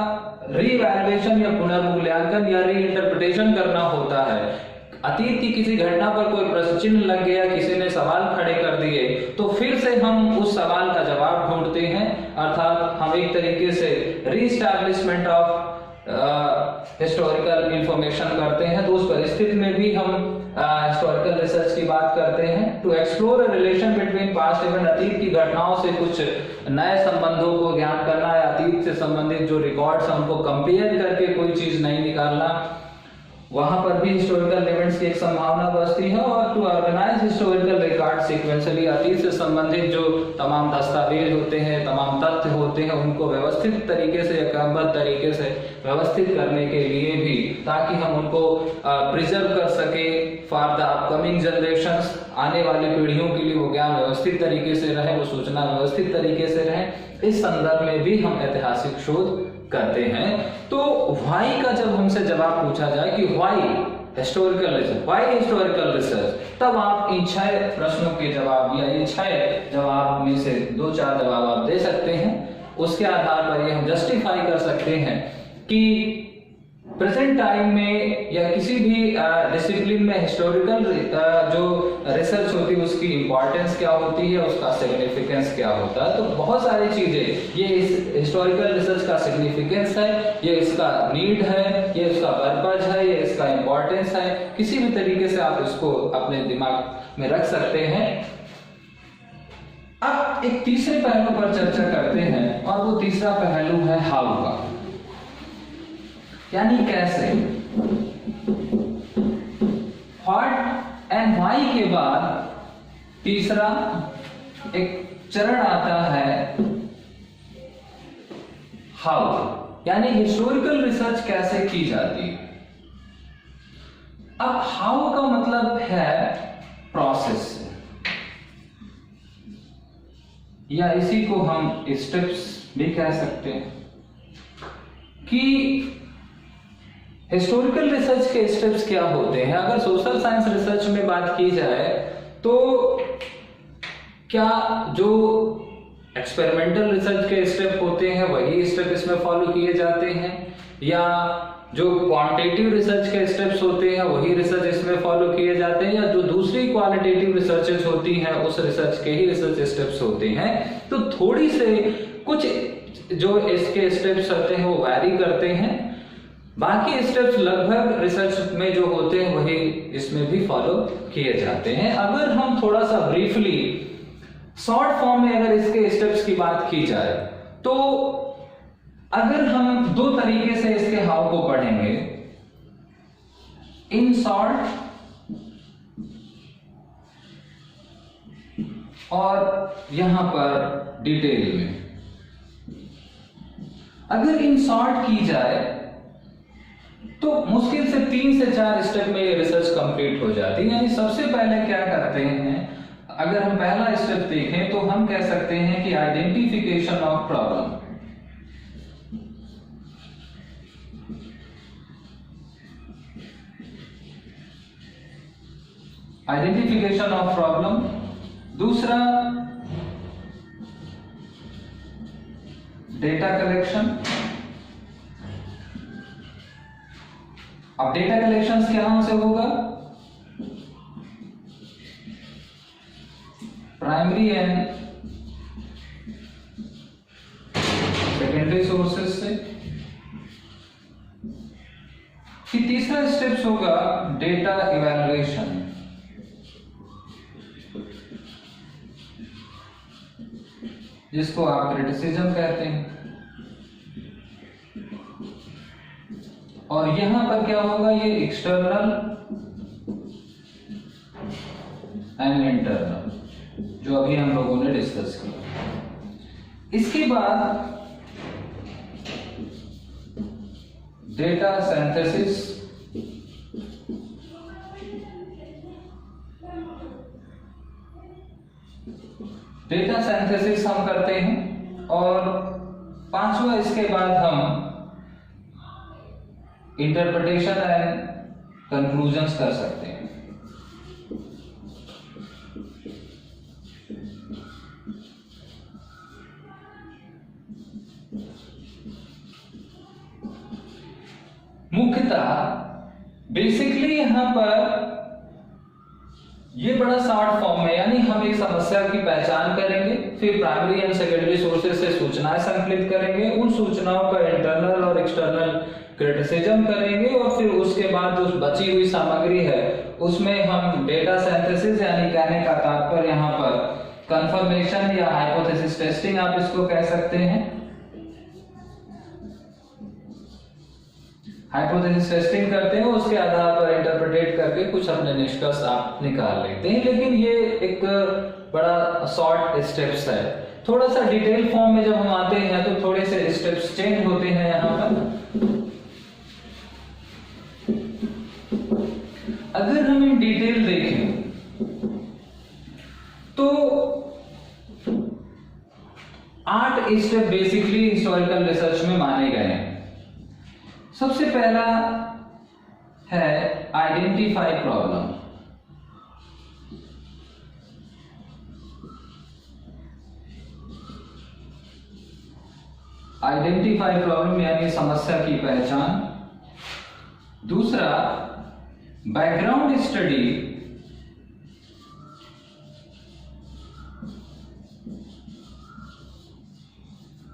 रीवैल्यूएशन या पुनर्मूल्यांकन या रीइंटरप्रिटेशन करना होता है, अतीत की किसी घटना पर कोई प्रश्न चिन्ह लग गया, किसी ने सवाल खड़े कर दिए, तो फिर से हम उस सवाल का जवाब ढूंढते हैं। अर्थात हम एक तरीके से रीस्टैब्लिशमेंट ऑफ हिस्टोरिकल इंफॉर्मेशन करते हैं। तो उस परिस्थिति में भी हम हिस्टोरिकल रिसर्च की बात करते हैं। To explore a relation between past event, अतीत की घटनाओं से कुछ नए संबंधों को ज्ञात करना है, अतीत से संबंधित जो रिकॉर्ड्स हैं उनको कंपेयर करके कोई चीज नहीं निकालना, वहां पर भी हिस्टोरिकल इवेंट्स की एक संभावना बचती है। और to organize historical record sequentially, अतीत से संबंधित जो तमाम दस्तावेज होते हैं, तमाम तथ्य होते हैं, उनको व्यवस्थित तरीके से या क्रमबद्ध तरीके से व्यवस्थित करने के लिए भी, ताकि हम उनको प्रिजर्व कर सके फॉर द अपकमिंग जनरेशंस, आने वाली पीढ़ियों के लिए वो ज्ञान व्यवस्थित तरीके से रहे, वो सूचना व्यवस्थित तरीके से रहे। इस संदर्भ में भी हम ऐतिहासिक शोध करते हैं। तो व्हाई का जब हमसे जवाब पूछा जाए कि why historical research, why historical research, तब आप इन 6 प्रश्नों के जवाब या ये 6 जवाब में से 2-4 जवाब आप दे सकते हैं। उसके आधार पर ये हम जस्टिफाई कर सकते हैं कि प्रेजेंट टाइम में या किसी भी डिसिप्लिन में हिस्टोरिकल जो रिसर्च होती है उसकी इंपॉर्टेंस क्या होती है, उसका सिग्निफिकेंस क्या होता है। तो बहुत सारी चीजें, ये इस हिस्टोरिकल रिसर्च का सिग्निफिकेंस है, ये इसका नीड है, ये इसका पर्पज है, ये इसका इंपॉर्टेंस है, किसी भी तरीके से आप इसको अपने दिमाग में रख सकते हैं। अब एक तीसरे पहलू पर चर्चा करते हैं और वो तीसरा पहलू है हाउ का, यानी कैसे। व्हाट एंड व्हाई के बाद तीसरा एक चरण आता है हाउ, यानी हिस्टोरिकल रिसर्च कैसे की जाती है। अब हाउ का मतलब है प्रोसेस, या इसी को हम स्टेप्स भी कह सकते हैं कि हिस्टोरिकल रिसर्च के स्टेप्स क्या होते हैं। अगर सोशल साइंस रिसर्च में बात की जाए तो क्या जो एक्सपेरिमेंटल रिसर्च के स्टेप होते हैं वही स्टेप इसमें फॉलो किए जाते हैं, या जो क्वांटिटेटिव रिसर्च के स्टेप्स होते हैं वही रिसर्च इसमें फॉलो किए जाते हैं, या जो दूसरी क्वालिटेटिव रिसर्चेस होती हैं उस रिसर्च के ही रिसर्च स्टेप्स होते हैं। तो थोड़ी से कुछ जो इसके स्टेप्स होते हैं वो वैरी करते हैं, बाकी स्टेप्स लगभग रिसर्च में जो होते हैं वही इसमें भी फॉलो किए जाते हैं। अगर हम थोड़ा सा ब्रीफली शॉर्ट फॉर्म में अगर इसके स्टेप्स की बात की जाए तो अगर हम दो तरीके से इसके हाउ को पढ़ेंगे, इन शॉर्ट और यहां पर डिटेल में। अगर इन शॉर्ट की जाए तो मुश्किल से 3 से 4 स्टेप में ये रिसर्च कंप्लीट हो जाती है। यानी सबसे पहले क्या करते हैं, अगर हम पहला स्टेप देखें तो हम कह सकते हैं कि identification of problem. Identification of problem. दूसरा डेटा कलेक्शन। अब डेटा कलेक्शन कहां से होगा, प्राइमरी एंड सेकेंडरी सोर्सेज से। फिर तीसरा स्टेप्स होगा डेटा इवैल्यूएशन। जिसको आप क्रिटिसिज्म कहते हैं। और यहां पर क्या होगा, ये एक्सटर्नल एंड इंटरनल, जो अभी हम लोगों ने डिस्कस किया। इसके बाद डेटा सिंथेसिस। डेटा सिंथेसिस हम करते हैं। और पांचवा, इसके बाद हम इंटरप्रिटेशन एंड कंक्लूजन्स कर सकते हैं। मुख्यतः बेसिकली यहां पर ये बड़ा शॉर्ट फॉर्म में, यानी हम एक समस्या की पहचान करेंगे, फिर प्राइमरी एंड सेकेंडरी सोर्सेज से सूचनाएं संकलित करेंगे, उन सूचनाओं का इंटरनल और एक्सटर्नल क्रिटिसिज्म करेंगे, और फिर उसके बाद जो बची हुई सामग्री है उसमें हम डेटा सिंथेसिस, यानी कहने का तात्पर्य यहां पर कंफर्मेशन या हाइपोथेसिस टेस्टिंग आप इसको कह सकते हैं। हाइपोथेसिस टेस्टिंग करते हैं, उसके आधार पर इंटरप्रेट करके कुछ अपने निष्कर्ष आप निकाल लेते हैं। लेकिन ये एक बड़ा शॉर्ट स्टेप्स है। थोड़ा सा डिटेल फॉर्म में जब हम आते हैं तो थोड़े से स्टेप्स चेंज होते हैं यहां पर। अगर हम इन डिटेल देखें तो 8 स्टेप बेसिकली हिस्टोरिकल रिसर्च में माने गए हैं। सबसे पहला है आइडेंटिफाई प्रॉब्लम। आइडेंटिफाई प्रॉब्लम यानी समस्या की पहचान। दूसरा बैकग्राउंड स्टडी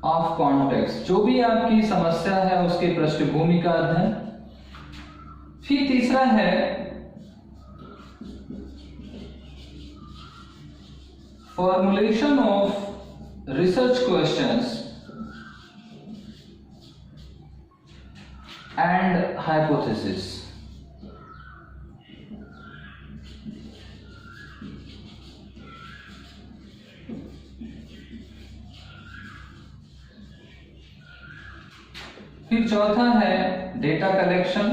ऑफ कॉन्टेक्स्ट, जो भी आपकी समस्या है उसकी पृष्ठभूमि का अध्ययन। फिर तीसरा है formulation of research questions and hypothesis. फिर चौथा है डेटा कलेक्शन।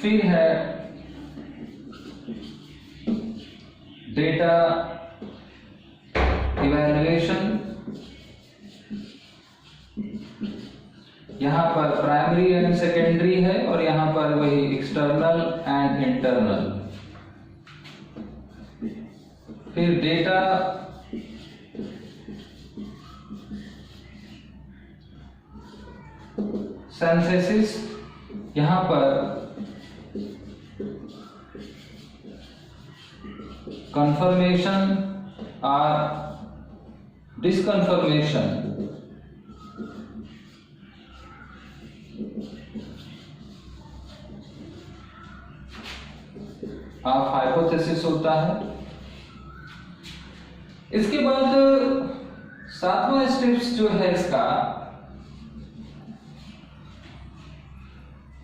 फिर है डेटा इवैल्यूएशन। यहां पर प्राइमरी एंड सेकेंडरी है और यहां पर वही एक्सटर्नल एंड इंटरनल। फिर डेटा सिंथेसिस, यहां पर कंफर्मेशन और डिसकंफर्मेशन ऑफ हाइपोथेसिस होता है। इसके बाद 7वां स्टेप्स जो है इसका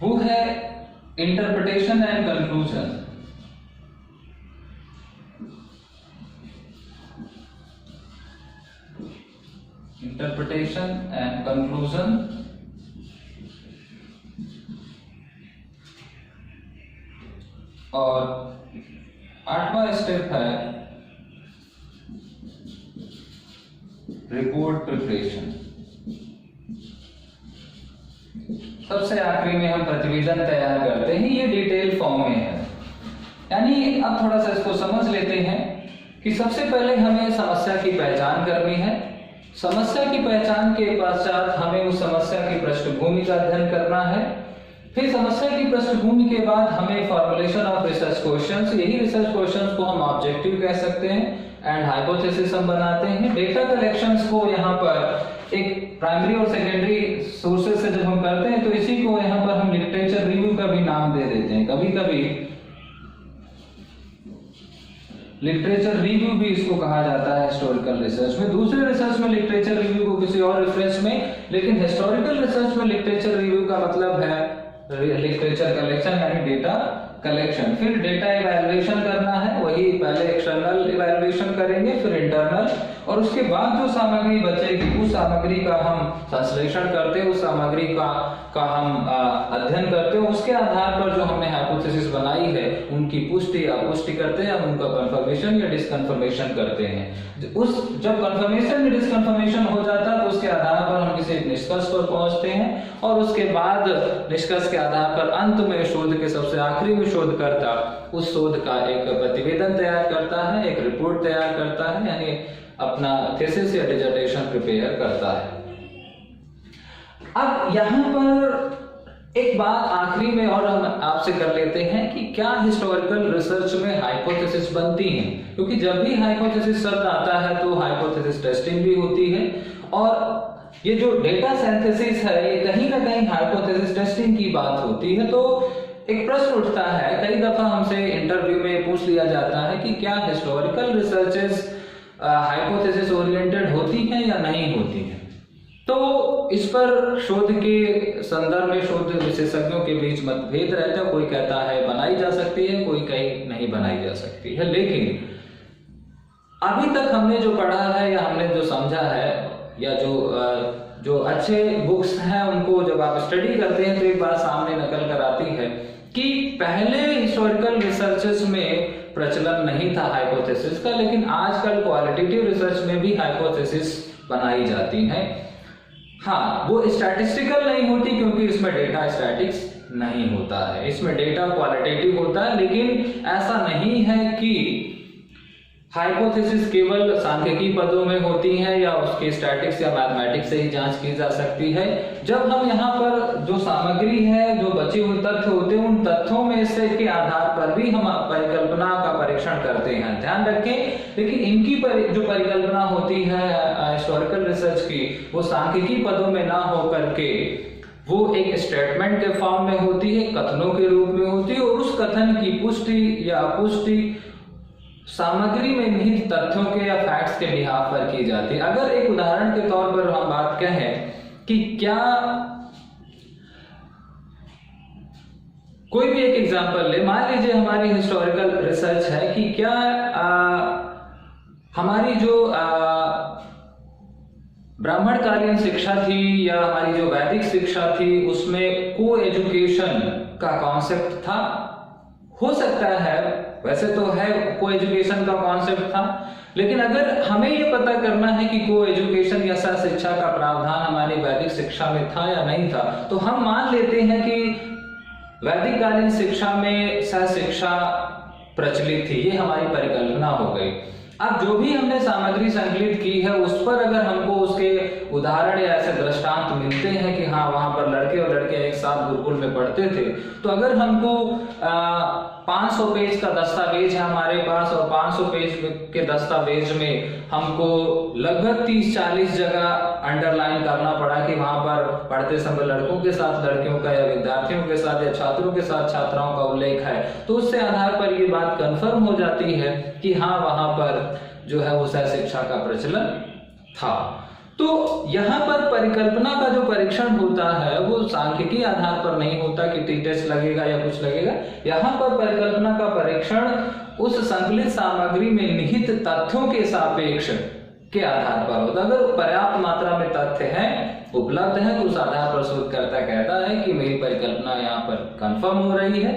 वो है interpretation and conclusion. Interpretation and conclusion. और 8वां स्टेप है रिपोर्ट प्रिपरेशन। सबसे आखिरी में हम प्रतिवेदन तैयार करते हैं, ये डिटेल फॉर्म में है। यानी अब थोड़ा सा इसको समझ लेते हैं कि सबसे पहले हमें समस्या की पहचान करनी है। समस्या की पहचान के पश्चात हमें उस समस्या की पृष्ठभूमि का अध्ययन करना है। फिर समस्या की पृष्ठभूमि के बाद हमें फॉर्मुलेशन ऑफ रिसर्च क्वेश्चंस, यही रिसर्च क्वेश्चंस को हम ऑब्जेक्टिव कह सकते हैं, एंड हाइपोथेसिस हम बनाते हैं। डेटा कलेक्शंस को यहाँ पर एक प्राइमरी और सेकेंडरी सोर्सेज से जब हम करते हैं तो इसी को यहाँ पर हम लिटरेचर रिव्यू का भी नाम दे देते हैं। कभी कभी लिटरेचर रिव्यू भी इसको कहा जाता है हिस्टोरिकल रिसर्च में। दूसरे रिसर्च में लिटरेचर रिव्यू को किसी और रेफरेंस में, लेकिन हिस्टोरिकल रिसर्च में लिटरेचर रिव्यू का मतलब है लिटरेचर कलेक्शन यानी डेटा कलेक्शन। फिर डेटा इवैल्यूएशन करना है, वही पहले एक्सटर्नल इवैल्यूएशन करेंगे, फिर इंटरनल, और उसके बाद जो सामग्री बचेगी उस सामग्री का हम संश्लेषण करते हैं, उस सामग्री का हम अध्ययन करते हैं। उसके आधार पर जो हमने हाइपोथेसिस बनाई है उनकी पुष्टि या अपुष्टि करते हैं, उनका कंफर्मेशन या डिसकंफर्मेशन करते हैं। जब कंफर्मेशन या डिसकंफर्मेशन हो जाता है तो उसके आधार पर हम किसी निष्कर्ष पर पहुंचते हैं, और उसके बाद निष्कर्ष के आधार पर अंत में शोध के सबसे आखिरी में शोधकर्ता उस शोध का एक प्रतिवेदन तैयार करता है, एक रिपोर्ट तैयार करता है, यानी अपना थीसिस या डिसर्टेशन प्रिपेयर करता है। अब यहाँ पर एक बात आखिरी में और हम आपसे कर लेते हैं कि क्या हिस्टोरिकल रिसर्च में हाइपोथेसिस बनती हैं, क्योंकि जब भी हाइपोथेसिस शब्द आता है तो हाइपोथेसिस टेस्टिंग भी होती है, और ये जो डेटा सिंथेसिस है ये कहीं ना कहीं हाइपोथेसिस टेस्टिंग की बात होती है। तो एक प्रश्न उठता है, कई दफा हमसे इंटरव्यू में पूछ लिया जाता है कि क्या हिस्टोरिकल रिसर्चेस हाइपोथेसिस ओरिएंटेड होती हैं या नहीं होती हैं। तो इस पर शोध के संदर्भ में शोध विशेषज्ञों के बीच मतभेद रहता है। कोई कहता है बनाई जा सकती है, कोई कहीं नहीं बनाई जा सकती है। लेकिन अभी तक हमने जो पढ़ा है या हमने जो समझा है, या जो अच्छे बुक्स हैं उनको जब आप स्टडी करते हैं तो एक बात सामने निकल कर आती है कि पहले हिस्टोरिकल रिसर्चेस में प्रचलन नहीं था हाइपोथेसिस का, लेकिन आजकल क्वालिटेटिव रिसर्च में भी हाइपोथेसिस बनाई जाती हैं। हाँ, वो स्टैटिस्टिकल नहीं होती क्योंकि इसमें डेटा स्टैटिक्स नहीं होता है, इसमें डेटा क्वालिटेटिव होता है। लेकिन ऐसा नहीं है कि हाइपोथेसिस केवल सांख्यिकी पदों में होती है या उसके स्टैटिक्स या मैथमेटिक्स से ही जांच की जा सकती है। जब हम यहाँ पर जो सामग्री है, जो बचे हुए तथ्य होते हैं, उन तथ्यों में से के आधार पर भी हम परिकल्पना का परीक्षण करते हैं। ध्यान रखें, लेकिन इनकी जो परिकल्पना होती है हिस्टोरिकल रिसर्च की, वो सांख्यिकी पदों में ना हो करके वो एक स्टेटमेंट के फॉर्म में होती है, कथनों के रूप में होती है, और उस कथन की पुष्टि या अपुष्टि सामग्री में निहित तथ्यों के या फैक्ट्स के बिहाफ पर की जाती है। अगर एक उदाहरण के तौर पर हम बात कहें कि क्या कोई भी एक एग्जांपल ले, मान लीजिए हमारी हिस्टोरिकल रिसर्च है कि क्या हमारी जो ब्राह्मणकालीन शिक्षा थी या हमारी जो वैदिक शिक्षा थी उसमें को एजुकेशन का कॉन्सेप्ट था। हो सकता है, वैसे तो है को एजुकेशन का कॉन्सेप्ट था, लेकिन अगर हमें ये पता करना है कि को एजुकेशन या सह शिक्षा का प्रावधान हमारी वैदिक शिक्षा में था या नहीं था, तो हम मान लेते हैं कि वैदिक कालीन शिक्षा में सह शिक्षा प्रचलित थी। ये हमारी परिकल्पना हो गई। अब जो भी हमने सामग्री संकलित की है उस पर अगर हमको उसके उदाहरण या ऐसे दृष्टांत मिलते हैं कि हाँ वहां पर लड़के और लड़कियां एक साथ गुरुकुल में पढ़ते थे, तो अगर हमको 500 पेज का दस्तावेज है हमारे पास और 500 पेज के दस्तावेज में हमको लगभग 30-40 जगह अंडरलाइन करना पड़ा कि वहां पर पढ़ते समय लड़कों के साथ लड़कियों का या विद्यार्थियों के साथ या छात्रों के साथ छात्राओं का उल्लेख है, तो उससे आधार पर ये बात कंफर्म हो जाती है कि हाँ वहां पर जो है वो सहशिक्षा का प्रचलन था। तो यहाँ पर परिकल्पना का जो परीक्षण होता है वो सांख्यिकी आधार पर नहीं होता कि टी टेस्ट लगेगा या कुछ लगेगा। यहाँ पर परिकल्पना का परीक्षण उस संकलित सामग्री में निहित तथ्यों के सापेक्ष के आधार पर होता है। अगर पर्याप्त मात्रा में तथ्य हैं, उपलब्ध हैं, तो उस आधार पर शोधकर्ता कहता है कि मेरी परिकल्पना यहाँ पर कंफर्म हो रही है,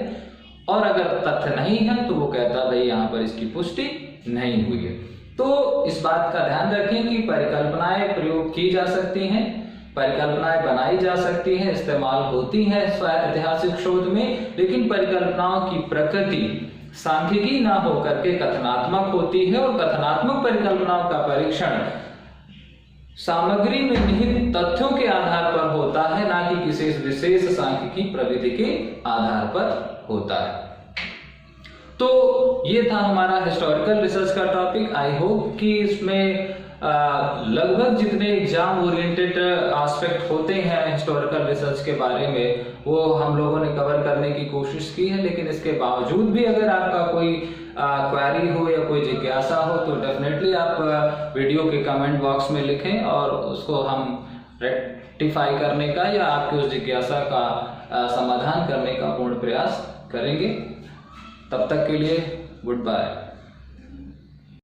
और अगर तथ्य नहीं है तो वो कहता है भाई यहाँ पर इसकी पुष्टि नहीं हुई है। तो इस बात का ध्यान रखें कि परिकल्पनाएं प्रयोग की जा सकती हैं, परिकल्पनाएं बनाई जा सकती हैं, इस्तेमाल होती हैं ऐतिहासिक शोध में, लेकिन परिकल्पनाओं की प्रकृति सांख्यिकी ना होकर के कथनात्मक होती है, और कथनात्मक परिकल्पनाओं का परीक्षण सामग्री में निहित तथ्यों के आधार पर होता है, ना कि किसी विशेष सांख्यिकी प्रविधि के आधार पर होता है। तो ये था हमारा हिस्टोरिकल रिसर्च का टॉपिक। आई होप कि इसमें लगभग जितने एग्जाम ओरिएंटेड एस्पेक्ट होते हैं हिस्टोरिकल रिसर्च के बारे में वो हम लोगों ने कवर करने की कोशिश की है, लेकिन इसके बावजूद भी अगर आपका कोई क्वेरी हो या कोई जिज्ञासा हो तो डेफिनेटली आप वीडियो के कमेंट बॉक्स में लिखें और उसको हम रेक्टिफाई करने का या आपकी उस जिज्ञासा का समाधान करने का पूर्ण प्रयास करेंगे। तब तक के लिए गुड बाय।